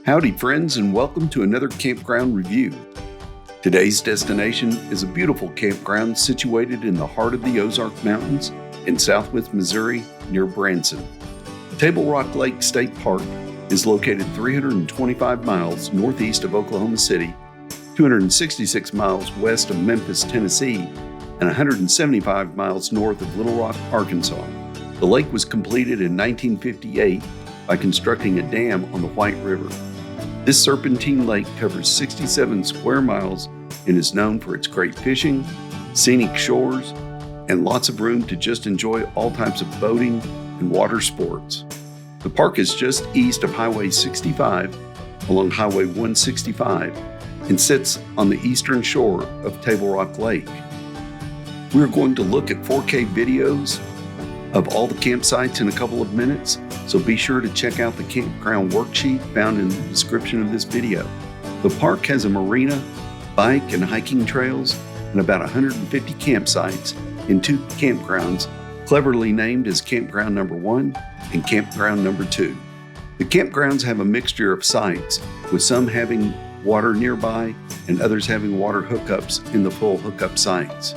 Howdy friends, and welcome to another campground review. Today's destination is a beautiful campground situated in the heart of the Ozark Mountains in southwest Missouri near Branson. Table Rock Lake State Park is located 325 miles northeast of Oklahoma City, 266 miles west of Memphis, Tennessee, and 175 miles north of Little Rock, Arkansas. The lake was completed in 1958 by constructing a dam on the White River. This serpentine lake covers 67 square miles and is known for its great fishing, scenic shores, and lots of room to just enjoy all types of boating and water sports. The park is just east of Highway 65 along Highway 165 and sits on the eastern shore of Table Rock Lake. We're going to look at 4K videos of all the campsites in a couple of minutes, so be sure to check out the campground worksheet found in the description of this video. The park has a marina, bike and hiking trails, and about 150 campsites in two campgrounds cleverly named as Campground Number 1 and Campground Number 2. The campgrounds have a mixture of sites, with some having water nearby and others having water hookups in the full hookup sites.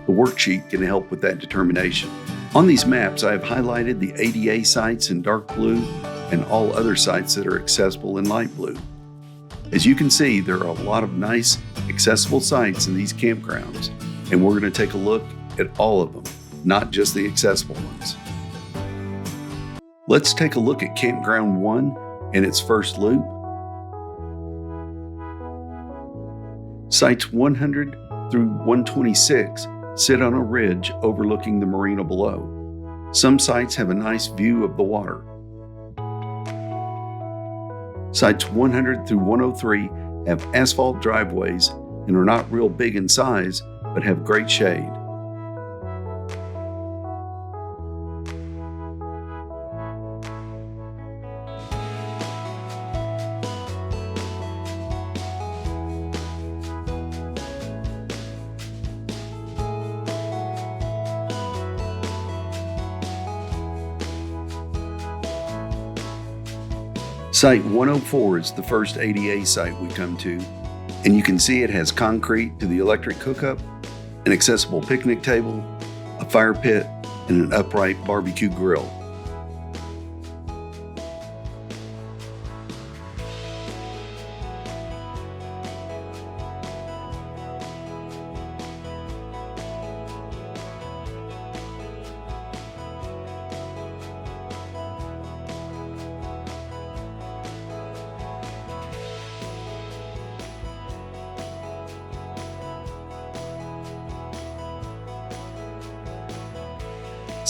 The worksheet can help with that determination. On these maps, I have highlighted the ADA sites in dark blue and all other sites that are accessible in light blue. As you can see, there are a lot of nice, accessible sites in these campgrounds, and we're going to take a look at all of them, not just the accessible ones. Let's take a look at Campground 1 and its first loop. Sites 100 through 126 sit on a ridge overlooking the marina below. Some sites have a nice view of the water. Sites 100 through 103 have asphalt driveways and are not real big in size, but have great shade. Site 104 is the first ADA site we come to, and you can see it has concrete to the electric hookup, an accessible picnic table, a fire pit, and an upright barbecue grill.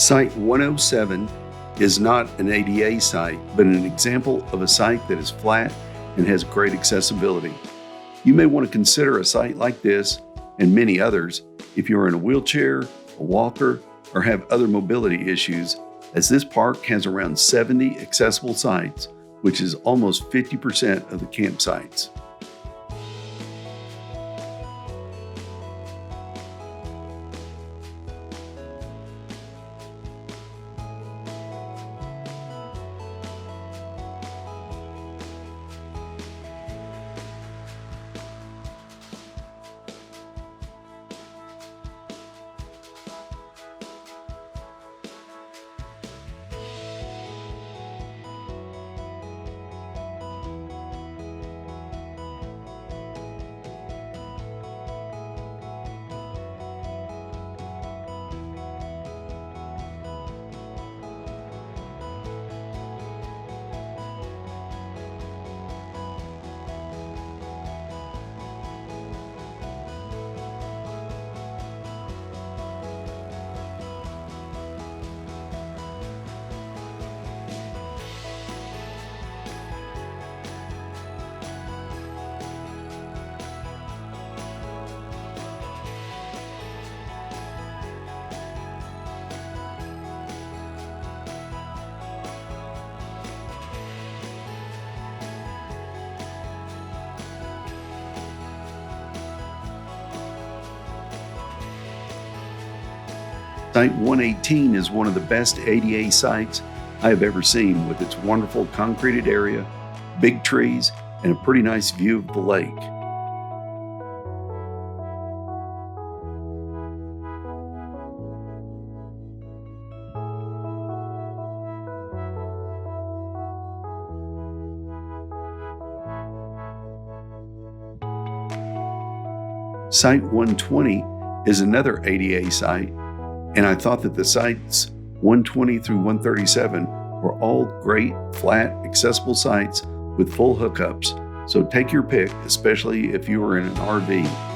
Site 107 is not an ADA site, but an example of a site that is flat and has great accessibility. You may want to consider a site like this and many others if you are in a wheelchair, a walker, or have other mobility issues, as this park has around 70 accessible sites, which is almost 50% of the campsites. Site 118 is one of the best ADA sites I have ever seen, with its wonderful concreted area, big trees, and a pretty nice view of the lake. Site 120 is another ADA site, and I thought that the sites 120 through 137 were all great, flat, accessible sites with full hookups, so take your pick, especially if you are in an RV.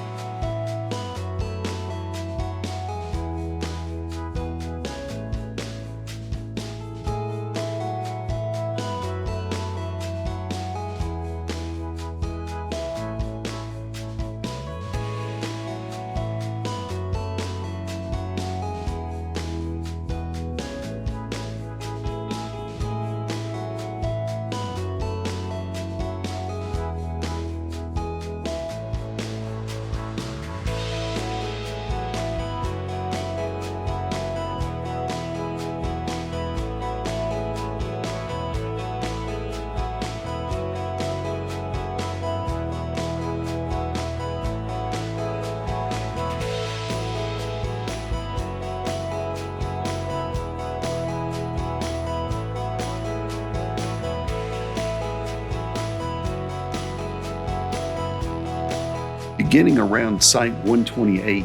Beginning around Site 128,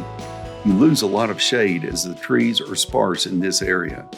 you lose a lot of shade as the trees are sparse in this area.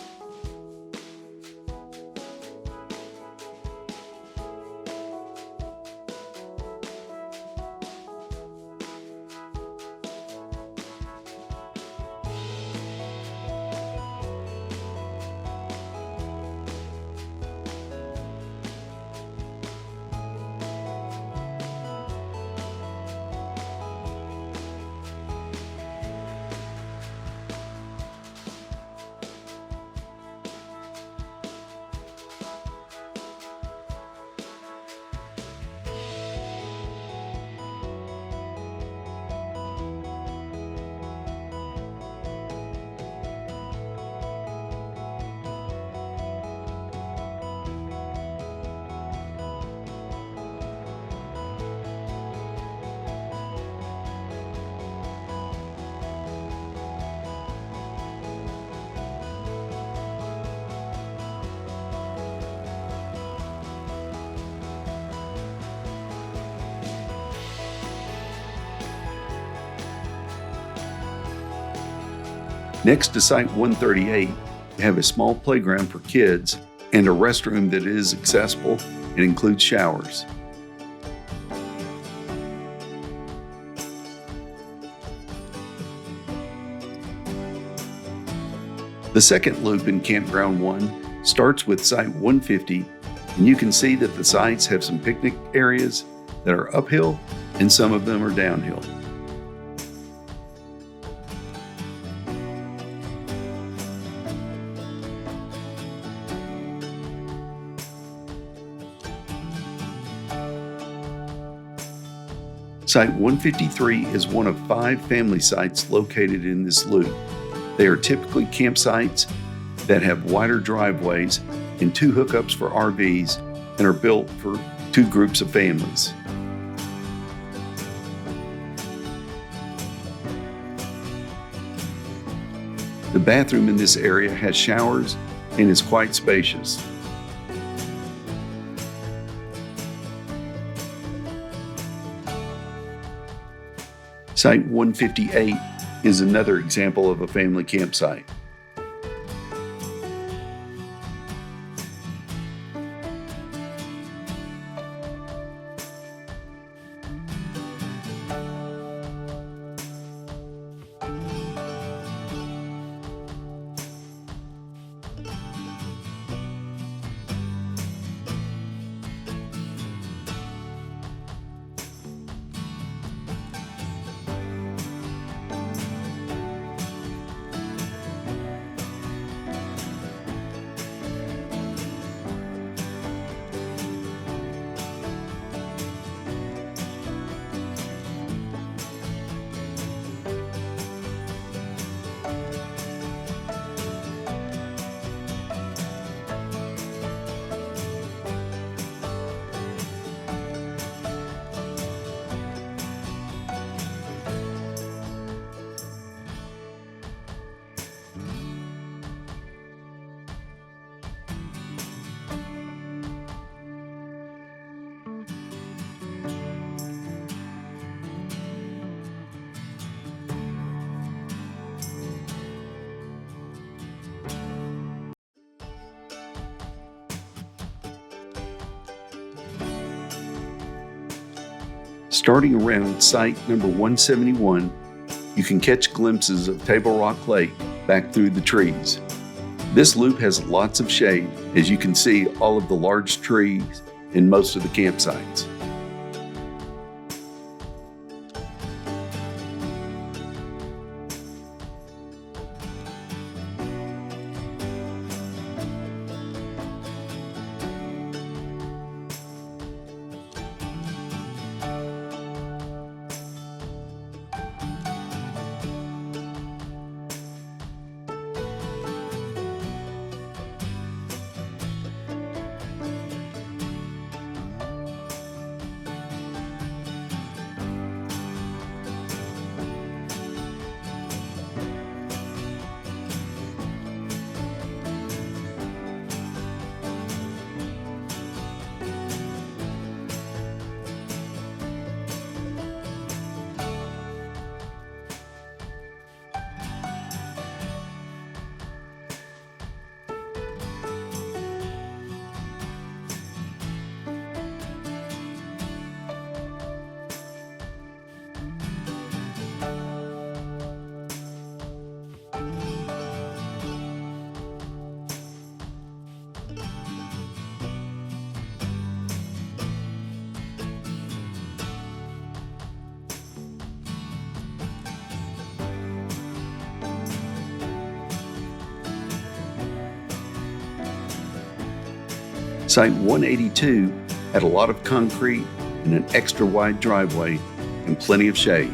Next to Site 138, you have a small playground for kids and a restroom that is accessible and includes showers. The second loop in Campground 1 starts with Site 150, and you can see that the sites have some picnic areas that are uphill and some of them are downhill. Site 153 is one of 5 family sites located in this loop. They are typically campsites that have wider driveways and 2 hookups for RVs and are built for 2 groups of families. The bathroom in this area has showers and is quite spacious. Site 158 is another example of a family campsite. Starting around site number 171, you can catch glimpses of Table Rock Lake back through the trees. This loop has lots of shade, as you can see all of the large trees in most of the campsites. Site 182 had a lot of concrete and an extra wide driveway and plenty of shade.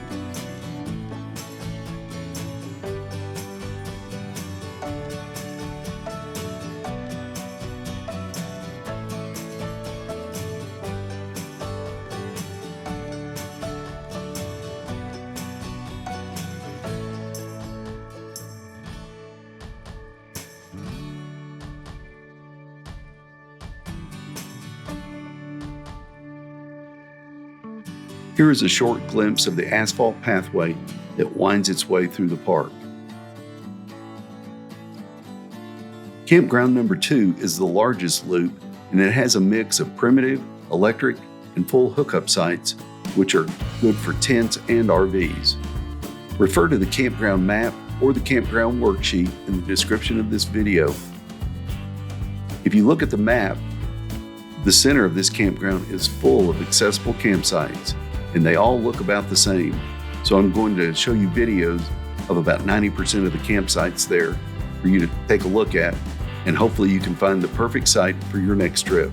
Here is a short glimpse of the asphalt pathway that winds its way through the park. Campground number 2 is the largest loop, and it has a mix of primitive, electric, and full hookup sites, which are good for tents and RVs. Refer to the campground map or the campground worksheet in the description of this video. If you look at the map, the center of this campground is full of accessible campsites, and they all look about the same. So I'm going to show you videos of about 90% of the campsites there for you to take a look at, and hopefully you can find the perfect site for your next trip.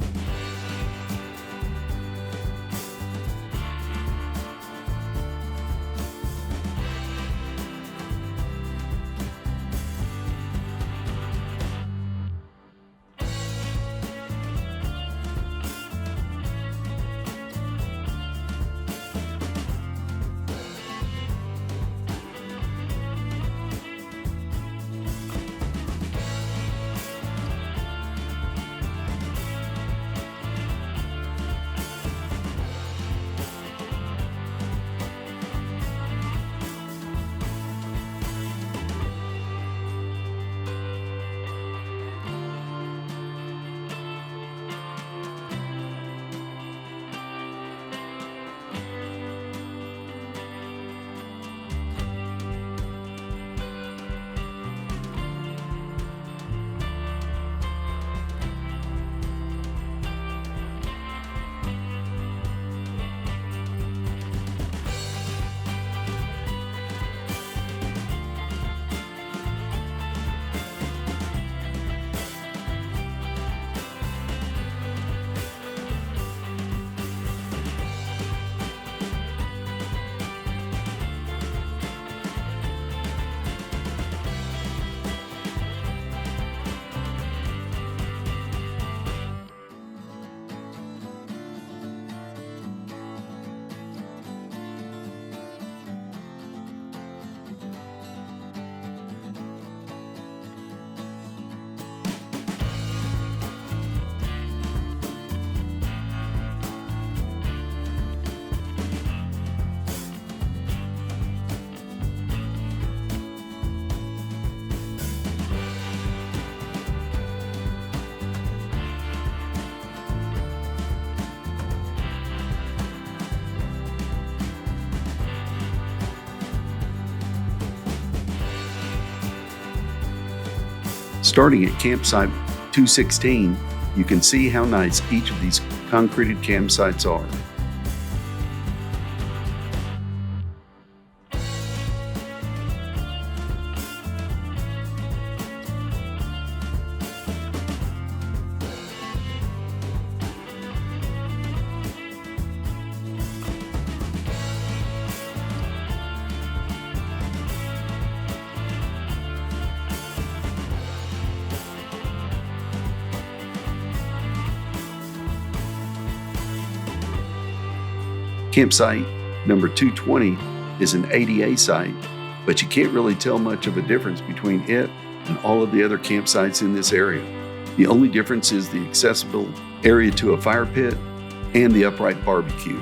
Starting at campsite 216, you can see how nice each of these concreted campsites are. Campsite number 220 is an ADA site, but you can't really tell much of a difference between it and all of the other campsites in this area. The only difference is the accessible area to a fire pit and the upright barbecue.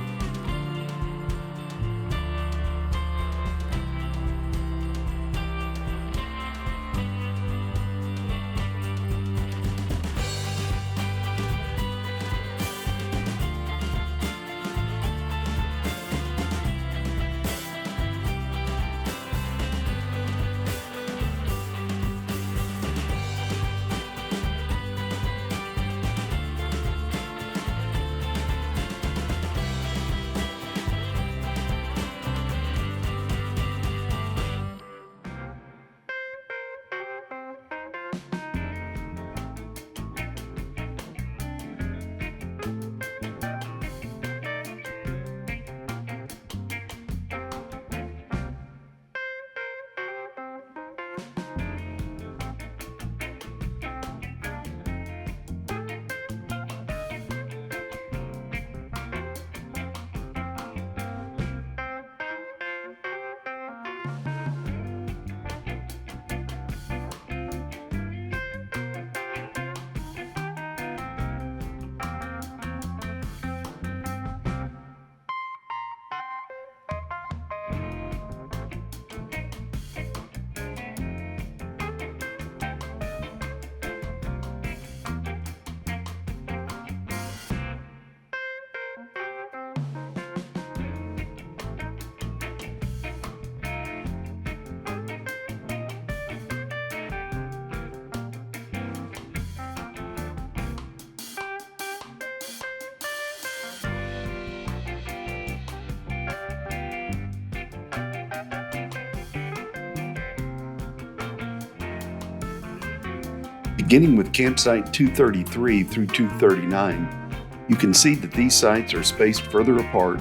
Beginning with campsite 233 through 239, you can see that these sites are spaced further apart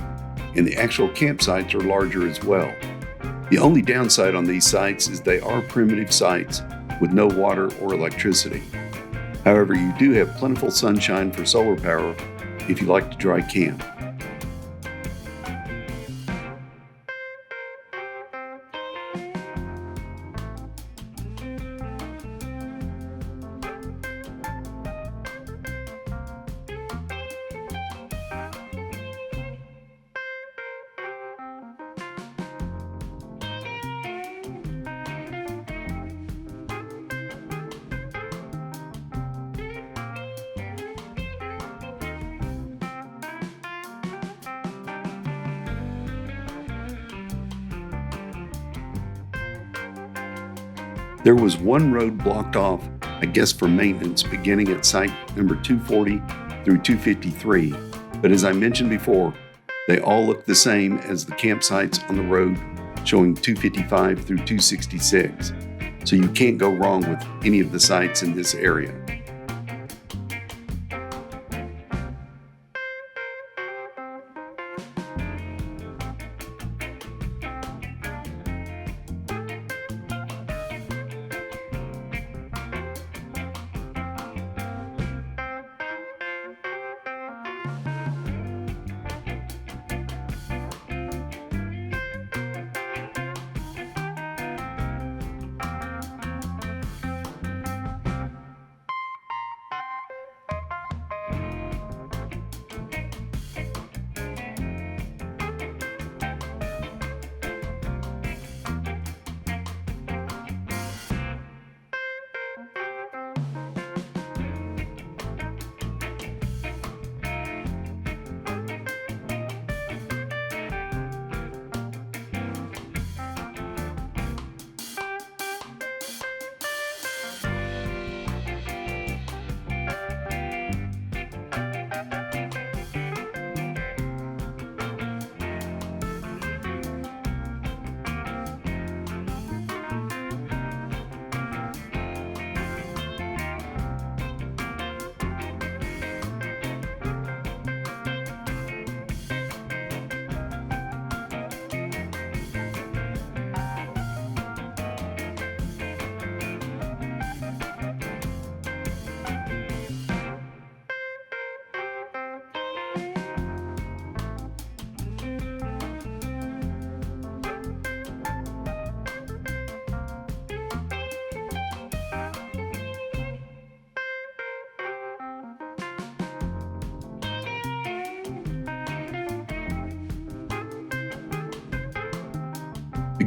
and the actual campsites are larger as well. The only downside on these sites is they are primitive sites with no water or electricity. However, you do have plentiful sunshine for solar power if you like to dry camp. There was one road blocked off, I guess for maintenance, beginning at site number 240 through 253, but as I mentioned before, they all look the same as the campsites on the road showing 255 through 266, so you can't go wrong with any of the sites in this area.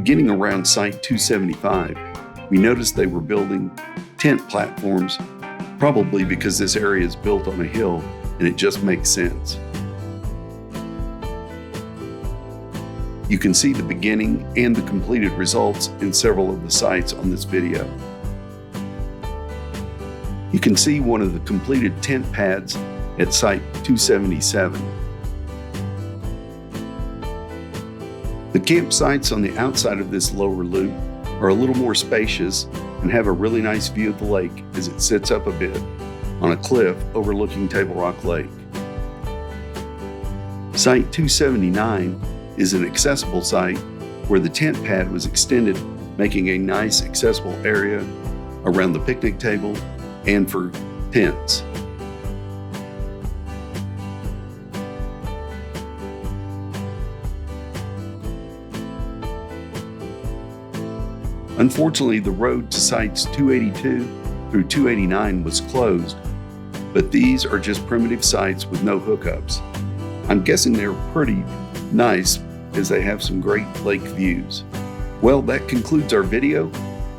Beginning around Site 275, we noticed they were building tent platforms, probably because this area is built on a hill and it just makes sense. You can see the beginning and the completed results in several of the sites on this video. You can see one of the completed tent pads at Site 277. The campsites on the outside of this lower loop are a little more spacious and have a really nice view of the lake as it sits up a bit on a cliff overlooking Table Rock Lake. Site 279 is an accessible site where the tent pad was extended, making a nice accessible area around the picnic table and for tents. Unfortunately, the road to sites 282 through 289 was closed, but these are just primitive sites with no hookups. I'm guessing they're pretty nice as they have some great lake views. Well, that concludes our video.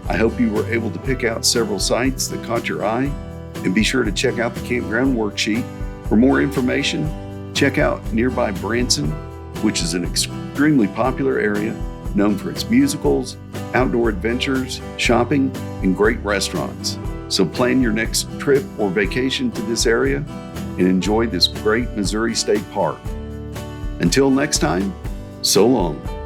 I hope you were able to pick out several sites that caught your eye, and be sure to check out the campground worksheet. For more information, check out nearby Branson, which is an extremely popular area known for its musicals, outdoor adventures, shopping, and great restaurants. So plan your next trip or vacation to this area and enjoy this great Missouri State Park. Until next time, so long.